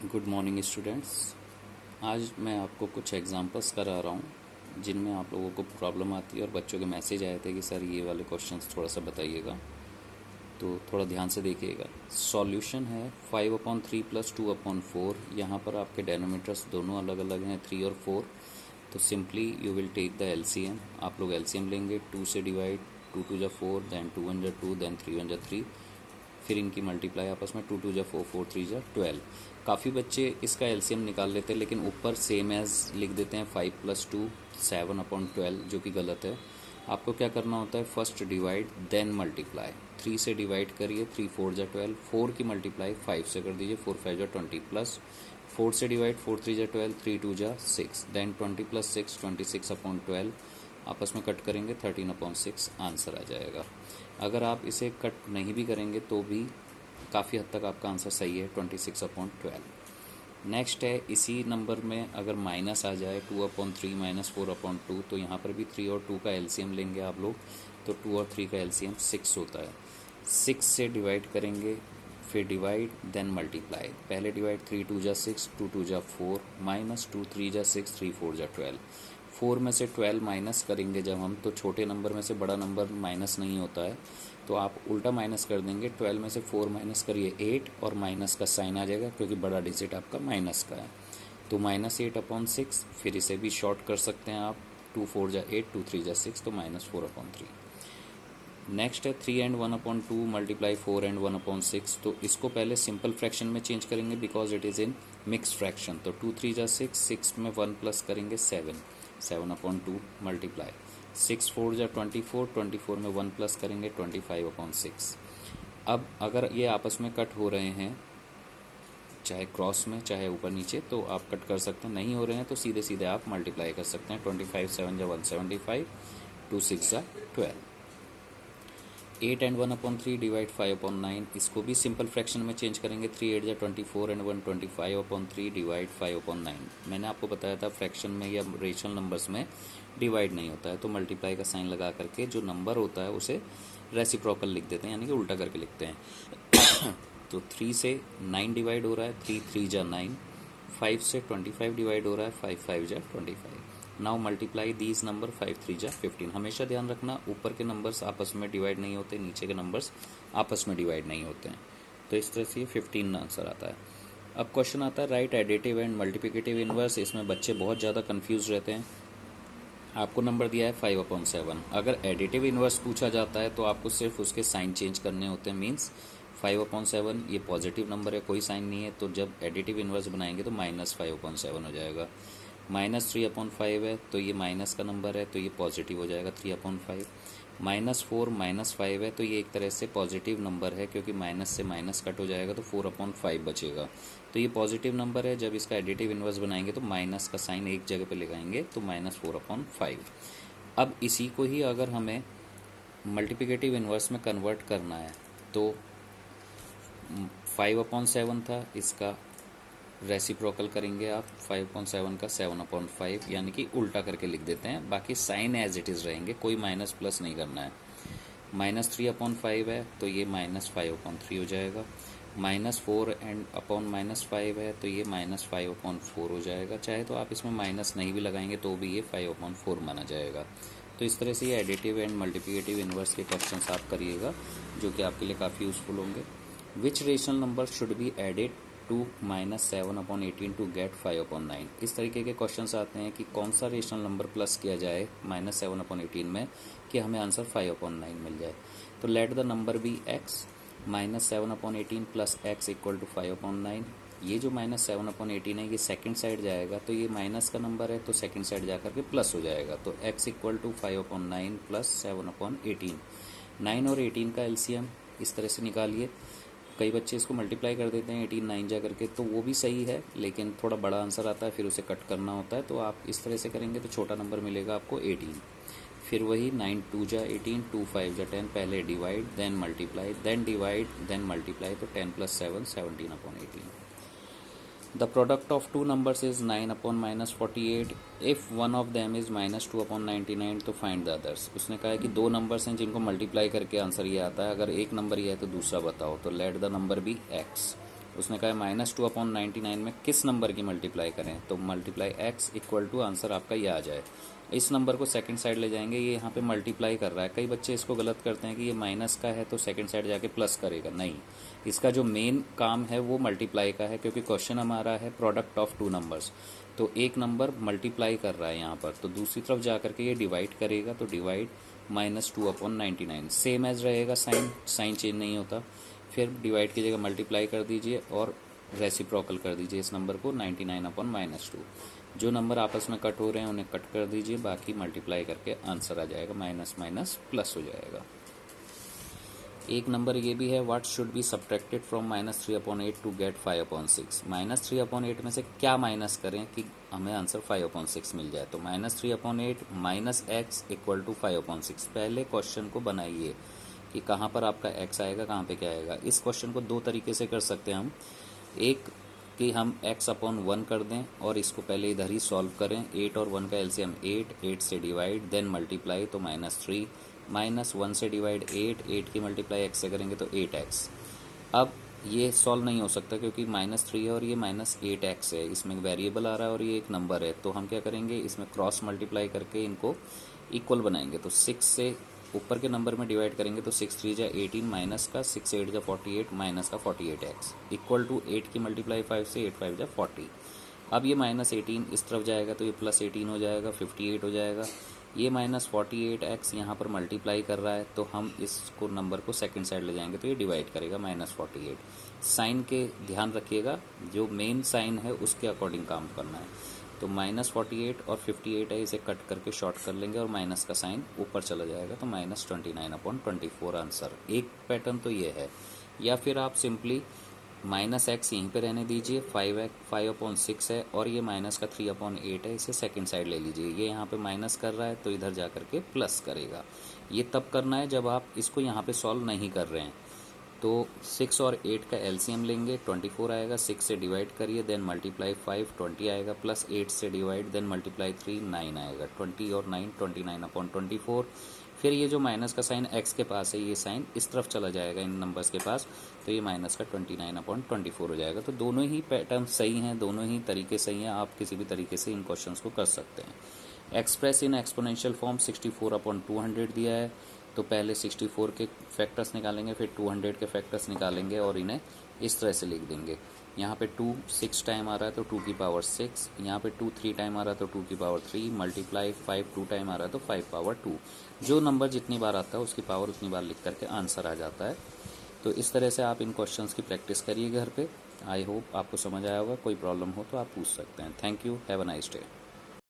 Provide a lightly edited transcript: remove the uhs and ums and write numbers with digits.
Good morning students. आज मैं आपको कुछ एग्जांपल्स करा रहा हूँ जिनमें आप लोगों को प्रॉब्लम आती है और बच्चों के मैसेज आए थे कि सर ये वाले क्वेश्चंस थोड़ा सा बताइएगा, तो थोड़ा ध्यान से देखिएगा। सॉल्यूशन है 5/3 + 2/4। यहाँ पर आपके डेनोमीटर्स दोनों अलग अलग हैं, 3 और 4। तो simply you will take the LCM. आप लोग एलसीएम लेंगे, 2 से डिवाइड, 2 2 जा 4, देन 2 1 जा 2, देन 3 1 जा 3, फिर इनकी मल्टीप्लाई आपस में, 2 2 जा 4, 4 3 जा 12। काफ़ी बच्चे इसका एलसीएम निकाल लेते हैं लेकिन ऊपर सेम एज लिख देते हैं 5 + 2 7/12, जो कि गलत है। आपको क्या करना होता है, फर्स्ट डिवाइड देन मल्टीप्लाई। 3 से डिवाइड करिए, 3 4 जा 12, 4 की मल्टीप्लाई 5 से कर दीजिए, 4 5 जा 20, प्लस 4 से डिवाइड, 4 3 जा 12, 3 2 जा 6, देन 20 + 6 26/12, आपस में कट करेंगे 13/6, आंसर आ जाएगा। अगर आप इसे कट नहीं भी करेंगे तो भी काफ़ी हद तक आपका आंसर सही है, 26/12। नेक्स्ट है, इसी नंबर में अगर माइनस आ जाए 2/3 - 4/2, तो यहाँ पर भी 3 और 2 का एलसीएम लेंगे आप लोग, तो 2 और 3 का एलसीएम 6 होता है। 6 से डिवाइड करेंगे, फिर डिवाइड देन मल्टीप्लाई। पहले डिवाइड, 3 2 जा 6, 2 2 जा 4, माइनस 2 3 जा 6, 3 4 जा 12। 4 में से 12 माइनस करेंगे जब हम, तो छोटे नंबर में से बड़ा नंबर माइनस नहीं होता है, तो आप उल्टा माइनस कर देंगे। 12 में से 4 माइनस करिए 8, और माइनस का साइन आ जाएगा क्योंकि बड़ा डिजिट आपका माइनस का है, तो -8/6। फिर इसे भी शॉर्ट कर सकते हैं आप, 2 4 जा 8, 2 3 जा 6, तो -4/3। नेक्स्ट है 3 and 1/2 मल्टीप्लाई 4 and 1/6। तो इसको पहले सिंपल फ्रैक्शन में चेंज करेंगे because it is in mix fraction. तो 2 3 जा 6, 6 में 1 प्लस करेंगे 7, 7/2 मल्टीप्लाई 6 4 जा 24, 24 में 1 प्लस करेंगे 25/6। अब अगर ये आपस में कट हो रहे हैं, चाहे क्रॉस में चाहे ऊपर नीचे, तो आप कट कर सकते हैं। नहीं हो रहे हैं तो सीधे सीधे आप मल्टीप्लाई कर सकते हैं। 25 7 जा 175, 2 6 जा 12। 8 and 1/3 डिवाइड 5/9, इसको भी सिंपल फ्रैक्शन में चेंज करेंगे। 3 8 जा 24 and 1 25/3 डिवाइड 5/9। मैंने आपको बताया था फ्रैक्शन में या रेशनल नंबर्स में डिवाइड नहीं होता है, तो मल्टीप्लाई का साइन लगा करके जो नंबर होता है उसे रेसिप्रोकल लिख देते हैं, यानी कि उल्टा करके लिखते हैं। तो 3 से 9 डिवाइड हो रहा है, 3 3 जा 9, 5 से 25 डिवाइड हो रहा है, 5 5 जा 25। नाउ मल्टीप्लाई दीज नंबर, 5 3 जा 15। हमेशा ध्यान रखना, ऊपर के नंबर्स आपस में डिवाइड नहीं होते, नीचे के नंबर्स आपस में डिवाइड नहीं होते हैं। तो इस तरह से ये 15 आंसर आता है। अब क्वेश्चन आता है right additive and multiplicative inverse. इसमें बच्चे बहुत ज़्यादा कंफ्यूज रहते हैं। आपको नंबर दिया है 5/7। अगर एडिटिव इनवर्स पूछा जाता है तो आपको सिर्फ उसके साइन चेंज करने होते हैं। मीन्स 5/7 ये पॉजिटिव नंबर है, कोई साइन नहीं है, तो जब एडिटिव इनवर्स बनाएंगे तो -5/7 हो जाएगा। -3/5 है तो ये माइनस का नंबर है, तो ये पॉजिटिव हो जाएगा 3/5। -4 -5 है तो ये एक तरह से पॉजिटिव नंबर है, क्योंकि माइनस से माइनस कट हो जाएगा तो 4/5 बचेगा, तो ये पॉजिटिव नंबर है। जब इसका एडिटिव इनवर्स बनाएंगे तो माइनस का साइन एक जगह पे लगाएंगे, तो -4/5। अब इसी को ही अगर हमें मल्टीप्लिकेटिव इनवर्स में कन्वर्ट करना है, तो 5/7 था, इसका रेसिप्रोकल करेंगे आप, 5/7 का 7/5, यानी कि उल्टा करके लिख देते हैं। बाकी साइन एज इट इज़ रहेंगे, कोई माइनस प्लस नहीं करना है। -3/5 है तो ये -5/3 हो जाएगा। -4 एंड अपॉन -5 है तो ये -5/4 हो जाएगा। चाहे तो आप इसमें माइनस नहीं भी लगाएंगे तो भी ये 5/4 माना जाएगा। तो इस तरह से ये एडिटिव एंड मल्टीप्लिकेटिव इनवर्स के क्वेश्चंस आप करिएगा, जो कि आपके लिए काफ़ी यूजफुल होंगे। Which rational number should be added to -7/18 to get 5/9। इस तरीके के क्वेश्चंस आते हैं कि कौन सा रेशनल नंबर प्लस किया जाए -7/18 में कि हमें आंसर 5/9 मिल जाए। तो let the number be x, -7/18 plus x equal to 5/9। ये जो -7/18 है ये सेकंड साइड जाएगा, तो ये माइनस का नंबर है तो सेकंड साइड जाकर के प्लस हो जाएगा। तो x इक्वल टू 5/9 प्लस 7/18। 9 और 18 का एलसीएम इस तरह से निकालिए। कई बच्चे इसको मल्टीप्लाई कर देते हैं 18 9 जा करके, तो वो भी सही है, लेकिन थोड़ा बड़ा आंसर आता है, फिर उसे कट करना होता है। तो आप इस तरह से करेंगे तो छोटा नंबर मिलेगा आपको 18। फिर वही 9 2 जा 18, 2 5 जा 10, पहले divide then multiply, then divide then multiply, तो 10 + 7 17/18। The product of two numbers is 9/-48। If one of them is -2/99, तो फाइंड द अदर्स। उसने कहा है कि दो नंबर्स हैं जिनको मल्टीप्लाई करके आंसर ये आता है, अगर एक नंबर ये है तो दूसरा बताओ। तो let the number be x। उसने कहा -2/99 में किस नंबर की मल्टीप्लाई करें, तो multiply x equal to answer आपका ये आ जाए। इस नंबर को सेकंड साइड ले जाएंगे, ये यहाँ पे मल्टीप्लाई कर रहा है। कई बच्चे इसको गलत करते हैं कि ये माइनस का है तो सेकंड साइड जाके प्लस करेगा, नहीं, इसका जो मेन काम है वो मल्टीप्लाई का है, क्योंकि क्वेश्चन हमारा है प्रोडक्ट ऑफ टू नंबर्स। तो एक नंबर मल्टीप्लाई कर रहा है यहाँ पर, तो दूसरी तरफ जा करके ये डिवाइड करेगा, तो डिवाइड -2/99 सेम एज रहेगा, साइन साइन चेंज नहीं होता। फिर डिवाइड की जगह मल्टीप्लाई कर दीजिए और रेसिप्रोकल कर दीजिए इस नंबर को 99/-2। जो नंबर आपस में कट हो रहे हैं उन्हें कट कर दीजिए, बाकी मल्टीप्लाई करके आंसर आ जाएगा, माइनस माइनस प्लस हो जाएगा। एक नंबर ये भी है, what should be subtracted from -3/8 to get 5/6। -3/8 में से क्या माइनस करें कि हमें आंसर 5/6 मिल जाए, तो -3/8 -x इक्वल टू 5/6। पहले क्वेश्चन को बनाइए कि कहाँ पर आपका x आएगा, कहाँ पे क्या आएगा। इस क्वेश्चन को दो तरीके से कर सकते हैं हम, एक कि हम x/1 कर दें और इसको पहले इधर ही सॉल्व करें। 8 और 1 का एलसीएम 8 से डिवाइड देन मल्टीप्लाई, तो -3 -1 से डिवाइड 8 की मल्टीप्लाई x से करेंगे तो 8x। अब ये सॉल्व नहीं हो सकता क्योंकि -3 है और ये -8x है, इसमें वेरिएबल आ रहा है और ये एक नंबर है। तो हम क्या करेंगे, इसमें क्रॉस मल्टीप्लाई करके इनको इक्वल बनाएंगे। तो 6 से ऊपर के नंबर में डिवाइड करेंगे तो 6 3 जा 18 माइनस का 6 8 जा 48 माइनस का 48x इक्वल टू 8 की मल्टीप्लाई 5 से 8 5 जा 40। अब ये -18 इस तरफ जाएगा तो ये +18 हो जाएगा, 58 हो जाएगा। ये -48x यहाँ पर मल्टीप्लाई कर रहा है, तो हम इसको नंबर को सेकंड साइड ले जाएंगे तो ये डिवाइड करेगा -48। साइन के ध्यान रखिएगा, जो मेन साइन है उसके अकॉर्डिंग काम करना है। तो -48 और 58 है, इसे कट करके शॉर्ट कर लेंगे और माइनस का साइन ऊपर चला जाएगा, तो -29/24 आंसर। एक पैटर्न तो ये है, या फिर आप सिंपली -x यहीं पे रहने दीजिए, 5/6 है और ये माइनस का 3/8 है, इसे सेकंड साइड ले लीजिए। ये यहाँ पे माइनस कर रहा है तो इधर जा करके प्लस करेगा। ये तब करना है जब आप इसको यहाँ पे सॉल्व नहीं कर रहे हैं। तो 6 और 8 का एलसीएम लेंगे, 24 आएगा। 6 से डिवाइड करिए देन मल्टीप्लाई 5, 20 आएगा, प्लस 8 से डिवाइड देन मल्टीप्लाई 3, 9 आएगा। 20 और 9 29/24। फिर ये जो माइनस का साइन x के पास है, ये साइन इस तरफ चला जाएगा इन नंबर्स के पास, तो ये माइनस का 29/24 हो जाएगा। तो दोनों ही पैटर्न सही हैं, दोनों ही तरीके सही हैं, आप किसी भी तरीके से इन क्वेश्चंस को कर सकते हैं। एक्सप्रेस इन एक्सपोनेंशियल फॉर्म 64/200 दिया है, तो पहले 64 के फैक्टर्स निकालेंगे, फिर 200 के फैक्टर्स निकालेंगे और इन्हें इस तरह से लिख देंगे। यहाँ पे 2 6 टाइम आ रहा है तो 2 की पावर 6, यहाँ पे 2 3 टाइम आ रहा है तो 2 की पावर 3, मल्टीप्लाई 5 2 टाइम आ रहा है तो 5 पावर 2। जो नंबर जितनी बार आता है उसकी पावर उतनी बार लिख करके आंसर आ जाता है। तो इस तरह से आप इन क्वेश्चंस की प्रैक्टिस करिए घर पे। आई होप आपको समझ आया होगा। कोई प्रॉब्लम हो तो आप पूछ सकते हैं। Thank you, have a nice day.